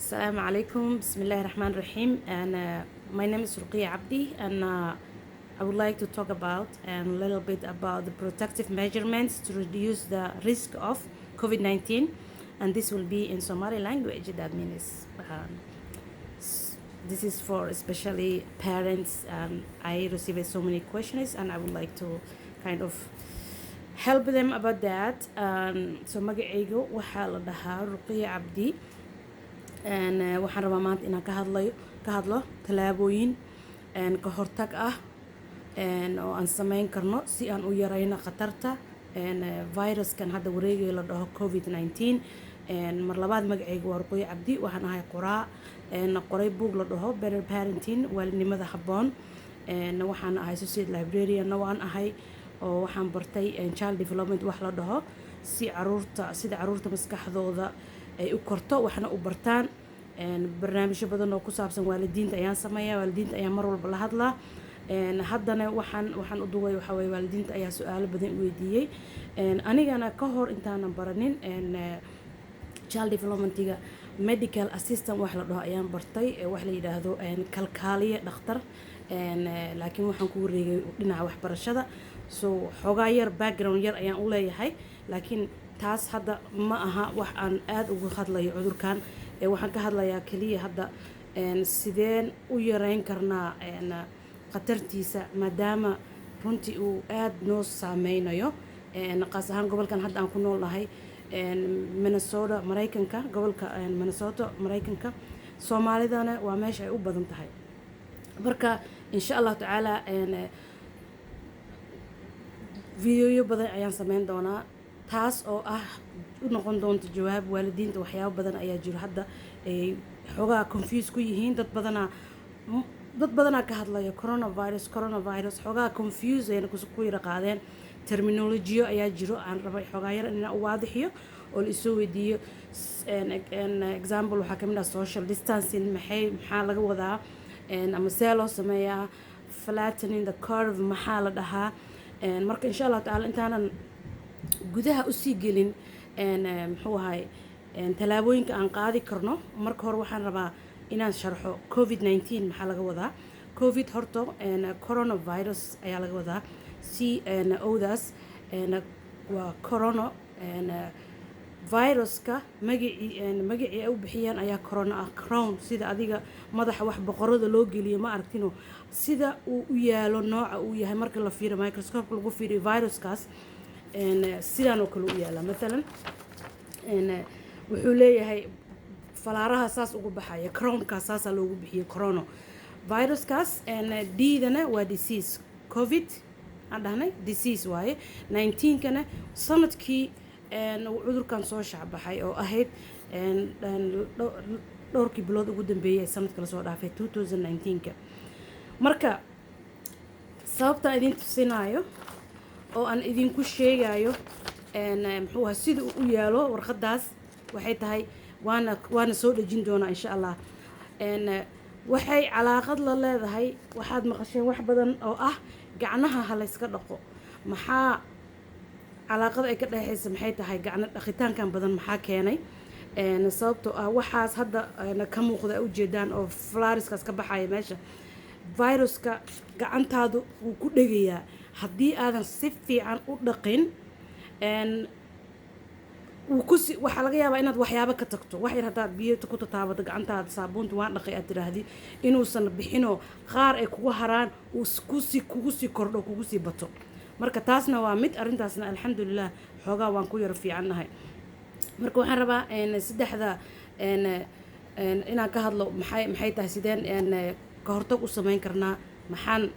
Assalamu alaikum. Bismillahir Rahmanir Rahim. And my name is Ruqiyya Abdi, and I would like to talk about a little bit about the protective measurements to reduce the risk of COVID-19. And this will be in Somali language. That means this is for especially parents. And I received so many questions, and I would like to kind of help them about that. So magacaygu waxaa la dhahaa Ruqiyya Abdi. Waxaan rabaa maanta inaan ka hadlo tallaabooyin ka hortag ah oo aan samayn karno si aan u yarayno khatarta viruskan hadda wareegaya la dhaho COVID-19. Mar labaad magacaygu waa Ruqiyya Abdi, waxaan ahay qoray buug la dhaho Better Parenting, waalidnimada habboon. Waxaan ahay associate librarian waan ahay, oo waxaan bartay child development wax la dhaho sida caruurta maskaxdooda ay u korto waxna u bartaan. Barnaamijyo badan oo ku saabsan waalidiinta ayaan sameeyaa, waalidiinta ayaa mar walba la hadlaa. Haddana waxaan u duway waxa weeye waalidiinta ayaa su'aalo badan weydiiyey. Anigana ka hor intaanan baranin child developmentiga medical assistant wax la dhaho ayaan bartay, wax la yiraahdo kalkaaliye dhakhtar. Laakiin waxaan ku wareegay dhinaca waxbarashada, so xogaa yar background yar ayaan u leeyahay, laakiin taas hadda ma aha wax aan aad uga hadlayo cudurkan. Waxaan ka hadlayaa kaliya hadda sideen u yareyn karnaa khatartiisa, maadaama runtii uu aad noo saameynayo. Qaas ahaan gobolkan hadda aan ku noolahay, Minnesota Mareykanka, gobolka Minnesota Mareykanka, Soomaalidana waa meesha ay u badan tahay. Marka insha Allah tacaala videoyo badan ayaan sameyn doonaa, taas oo ah u noqon doonto jawaab waalidiinta. Waxyaabo badan ayaa jiro hadda ay xogaa confuse ku yihiin. dad badanaa ka hadlaya coronavirus xogaa confuse ayna ku yara qaadeen. Terminology ayaa jiro aan rabay xogaa yar inaan u waadixiyo oo la isoo weydiiyo. Example waxaa ka mid ah social distancing, maxaa laga wadaa, ama see loo sameeyaa, flattening the curve maxaa la dhahaa. Marka insha Allah tacaala intaanan gudaha u sii gelin muxuu ahay tallaabooyinka aan qaadi karno, marka hore waxaan rabaa inaan sharxo COVID-19 maxaa laga wadaa. COVID horta coronavirus ayaa laga wadaa. odaas waa corona viruska magacii ay u bixiyaan ayaa corona ah. crown sida adiga madaxa wax boqorada loo geliyo, ma aragtino sida uu u yaalo nooca uu yahay marka la fiiriyo microscope lagu fiiriyo viruskaas sidaan oo kale u yaala. Maalan wuxuu leeyahay falaaraha saas ugu baxaya, crownkaas saasaa loogu bixiyay corona viruskaas. D-dana waa disease, covid aan dhahnay disease waaye. 19kana sanadkii cudurkan soo shacbaxay oo ahayd dhowrkii bilood ugu dambeeyay sanadka la soo dhaafay 2019ka. marka sababta idin tusinayo oo aan idinku sheegayo muxuu ahaa sida uu u yaalo warqadaas waxay tahay waana soo dhejin doonaa insha Allah. waxay calaaqad la leedahay, waxaad maqasheen wax badan oo ah gacnaha ha la iska dhaqo. maxaa calaaqada ay ka dhaxaysa maxay tahay gacno dhaqitaankan badan maxaa keenay? Sababtoo ah waxaas hadda ka muuqda u jeedaan oo flariskaas ka baxaya meesha, viruska gacantaadu wuu ku dhegayaa haddii aadan si fiican u dhaqin. waxaa laga yaabaa inaad waxyaabo ka tagto, wax yar haddaad biyo ku tataabato gacantaada saabuunta waan dhaqay aad tiraahdi, inuusan bixinoo qaar ay kugu haraan uu kugu sii kordho kugu sii bato. marka taasna waa mid, arrintaasna alxamdulilah xoogaa waan ku yaro fiicannahay. marka waxaan rabaa saddexda inaan ka hadlo maxay tahay sideen ka hortag u samayn karnaa, maxaan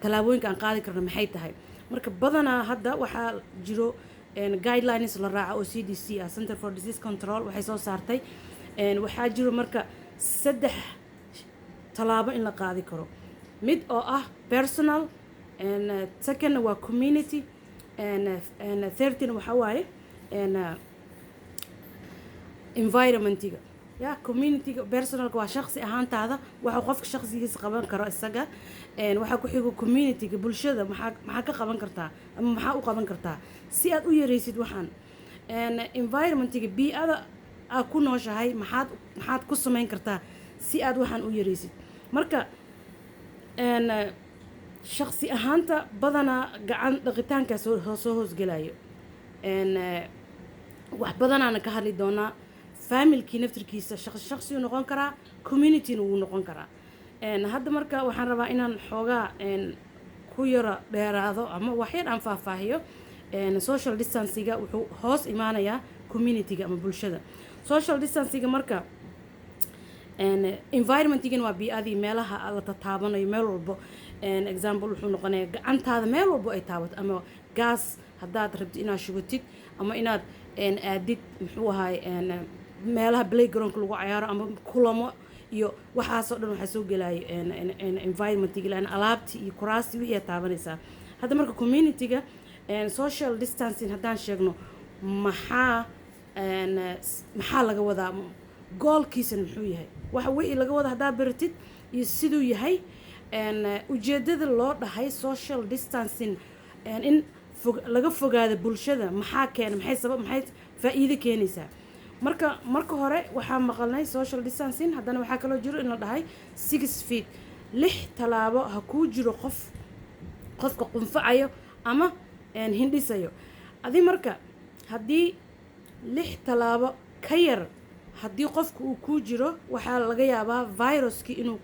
tallaabooyinka aan qaadi karna maxay tahay. marka badanaa hadda waxaa jiro guidelines la raaco oo CDC ah, Center for Disease Control waxay soo saartay. waxaa jiro marka 3 tallaabo in la qaadi karo, mid oo ah personal, second waa community, third waxa waaye environmentiga. communityga, personalka waa shakhsi ahaantaada, waxa qofka shakhsigiisa qaban karo isaga. waxa ku xigo communityga, bulshada maxaa ka qaban kartaa ama maxaa u qaban kartaa si aad u yareysid waxaan. Environmentiga bii'ada aad ku nooshahay maxaad ku samayn kartaa si aad waxaan u yaraysid marka shakhsi ahaanta badanaa gacan dhaqitaankaas soo hoosgelayo wax badanaana ka hadli doonaa familkii naftirkiisa shakhsi uu noqon karaa communityna wuu noqon karaa hadda marka waxaan rabaa inaan xoogaa ku yaro dheeraado ama waxyar aan faahfaahiyo social distancing wuxuu hoos imaanayaa communityga ama bulshada social distancing marka environmentigan waa bii'adii meelaha la tataabanayo meel walbo example wuxuu noqonayaa gacantaada meel walbo ay taabato ama gaas haddaad rabtid inaad shubatid ama inaad aadid muxuu ahaay meelaha playgroundka lagu cayaaro ama kulamo iyo waxaasoo dhan waxaa soo gelaayo environmentiga laan alaabtii iyo kuraastii wixii aad taabanaysaa hadda marka communityga social distancing haddaan sheegno maxaa laga wadaa goolkiisana muxuu yahay waxa wixii laga wada haddaad baratid iyo siduu yahay ujeedada loo dhahay social distancing in laga fogaado bulshada maxaa keena maxay faa'iido keenaysaa marka hore waxaa maqalnay social distancing haddana waxaa kaloo jiro in la dhahay 6 feet 6 talaabo ha kuu jiro qofka qunfacayo ama hindhisayo adi marka haddii 6 talaabo ka yar haddii qofka uu kuu jiro waxaa laga yaabaa viruskii inuu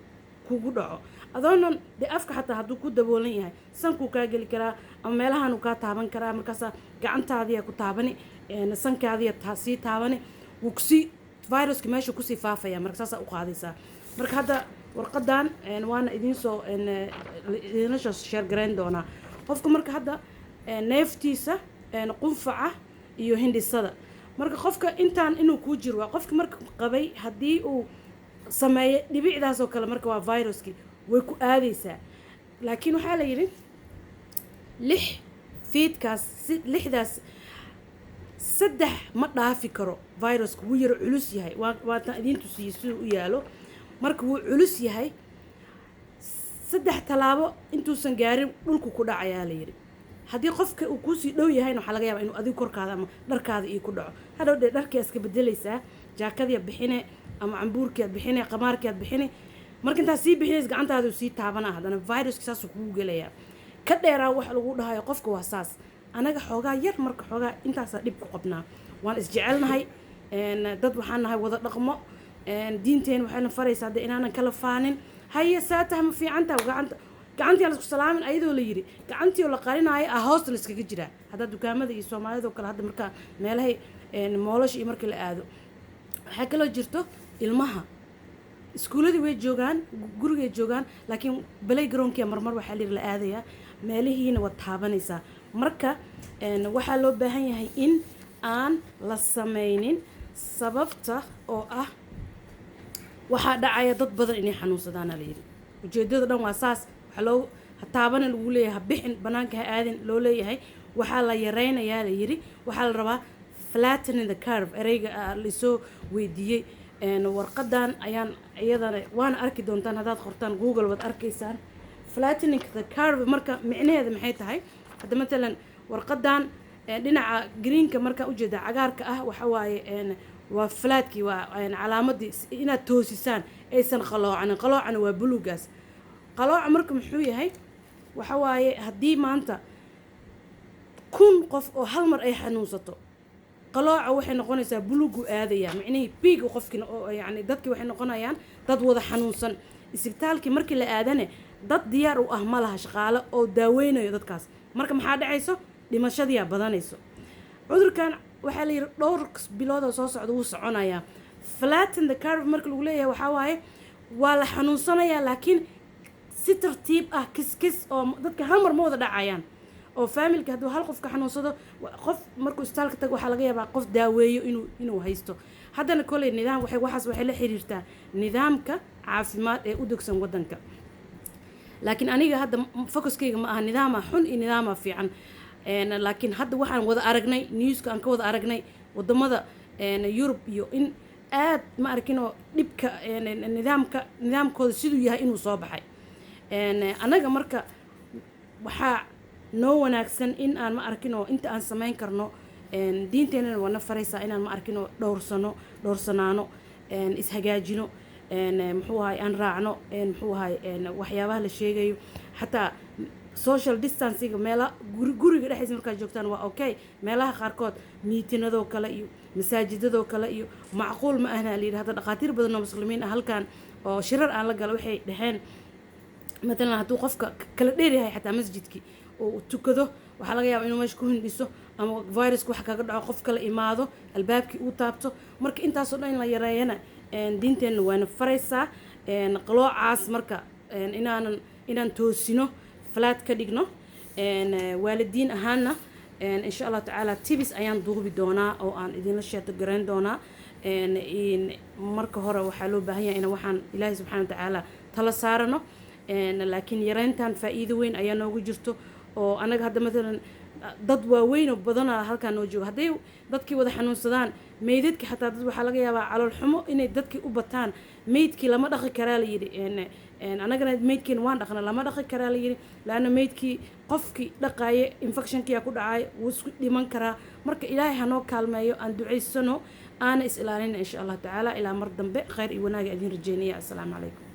kugu dhaco adoonan dee afka xataa hadduu ku daboolan yahay sankuu kaa geli karaa ama meelahanuu kaa taaban karaa markaasaa gacantaadiya ku taabani sankaadiya sii taabani wuu kusii viruska meesha kusii faafaya marka saasaa u qaadaysaa marka hadda warqadan waana idinla sheergarayn doonaa qofka marka hadda neeftiisa qunfaca iyo hindhisada marka qofka intaan inuu kuu jiro waa qofka marka qabay haddii uu sameeyo dhibicdaasoo kale marka waa viruskii way ku aadaysaa laakiin waxaa la yidhi 6 feetkaas 6daas 3 ma dhaafi karo viruska wuu yaro culus yahay waataan idiin tusiyey siduu u yaalo marka wuu culus yahay 3 talaabo intuusan gaarin dhulku ku dhacayaa la yidhi haddii qofka uu kuusii dhow yahayna waxaa laga yaabaa inuu adigu korkaada ama dharkaada iyo ku dhaco hadhow dee dharkii iska bedelaysaa jaakadiiad bixine ama cambuurkiiad bixine qamaarkiiad bixine marka intaad sii bixinays gacantaada sii taabanaa haddana viruska saasuu kugu gelayaa ka dheeraa waxa lagu dhahayo qofka waa saas anaga xoogaa yar marka xoogaa intaasaa dhib ku qabnaa waan isjecelnahay dad waxaan nahay wada dhaqmo diinteena waxayna faraysaa dee inaanan kala faanin haye saataha ma fiicantaa gacantii la isku salaamin ayadoo la yiri gacantii oo la qarinaayo hoosta la iskaga jiraa hadda dukaamada iyo Soomaalida kale hadda marka meelahay moolash iyo markii la aado waxa kale jirto ilmaha iskuuladii way joogaan guriga joogaan laakiin playgroundka marmar waxa la aadaya meelihiina wad taabanaysaa marka waxaa loo baahan yahay in aan la sameynin sababta oo ah waxaa dhacaya dad badan inay xanuunsadaan la yiri ujeedada dhan waa saas loo taabana lagu leeyahay bixin banaanka ha aadin loo leeyahay waxaa la yareynayaa la yiri waxaa la rabaa flattening the curve ereyga la soo weydiiyey warqadan ayaan iyadana waan arki doontaan hadaad qortaan Google wad arkaysaan flattening the curve marka micnaheedu maxay tahay hadda mesela warqadan dhinaca greenka marka u jeeda cagaarka ah waxa waaye waa flatkii waa calaamadii inaad toosisaan aysan qaloocan waa buluugaas qalooca marka muxuu yahay waxa waaye haddii maanta 1000 qof oo hal mar ay xanuunsato qalooca waxay noqonaysaa buluugu aadaya macnaheedu big qofkina oo yani dadkii waxay noqonayaan dad wada xanuunsan isbitaalkii markii la aadane dad diyaar u ah ma laha shaqaale oo daaweynayo dadkaas marka maxaa dhacayso dhimashadii badanayso cudurkan waxaa la yiri dhowr bilood oo soo socda uu soconaya flatten the curve marka lagu leeyahay waxa waaye waa la xanuunsanaya laakiin si tartiib ah kis oo dadka hal mar ma wada dhacayaan oo familka haduu hal qof ka xanuunsado qof markuu isbitaalka tago waxa laga yaabaa qof daaweeyo inuu haysto haddana kolay nidaam waxay la xiriirtaa nidaamka caafimaad ee u degsan wadanka laakiin aniga hadda focuskayga ma aha nidaama xun iyo nidaama fiican laakiin hadda waxaan wada aragnay newska aan ka wada aragnay wadamada Europe iyo in aad ma arkin oo dhibka nidaamkooda siduu yahay inuu soo baxay anaga marka waxaa noo wanaagsan in aan ma arkin oo inta aan sameyn karno diinteena wana faraysaa inaan ma arkin oo dhowrsano dhowrsanaano ishagaajino muxuu ahay aan raacno muxuu ahay waxyaabaha la sheegayo xataa social distancing meela guriga dhexdiisa markaad joogtaan waa okay meelaha qaarkood miitinadoo kale iyo masaajidadoo kale iyo macquul ma ahna la yidhahdo dhaqaatiir badan oo muslimiin ah halkan oo shirar aan la galo waxay dhaheen مثلا هدو قفك كلا ديري هاي حتى مسجدك وتكذو waxaa laga yaabaa inuu meesha ku hindhiso ama virus waxa kaga dhaco qof kale imaado albaabkii uu taabto marka intaas oo dhan la yareeyana diinteena waana faraysaa qaloocaas marka inaan toosino falaad ka dhigno waalidiin ahaana insha Allah taala tibis ayaan duubi doonaa oo aan idin la sheeto garan doonaa marka hore waxaa loo baahan yahay in waxaan Ilaahay subhanahu wa ta'ala tala saarano laakiin yareyntan faa'iido weyn ayaa noogu jirto oo anaga hadda مثلا dad waaweyn oo badan halkaan noo jooga haday dadkii wada xanuunsadaan meydadkii xataa dad waxa laga yaabaa calool xumo inay dadkii u bataan meydkii lama dhaqi karaa la yiri anagana meydkii waan dhaqna lama dhaqi karaa la yiri laana meydkii qofkii dhaqaaye infectionkii ku dhacay wuu isku dhiman karaa marka Ilaahay hanoo kaalmeeyo aan duceysano aan is ilaalin insha Allah taala ila mar dambe khayr iyo wanaag idin rajeynaya assalaamu calaykum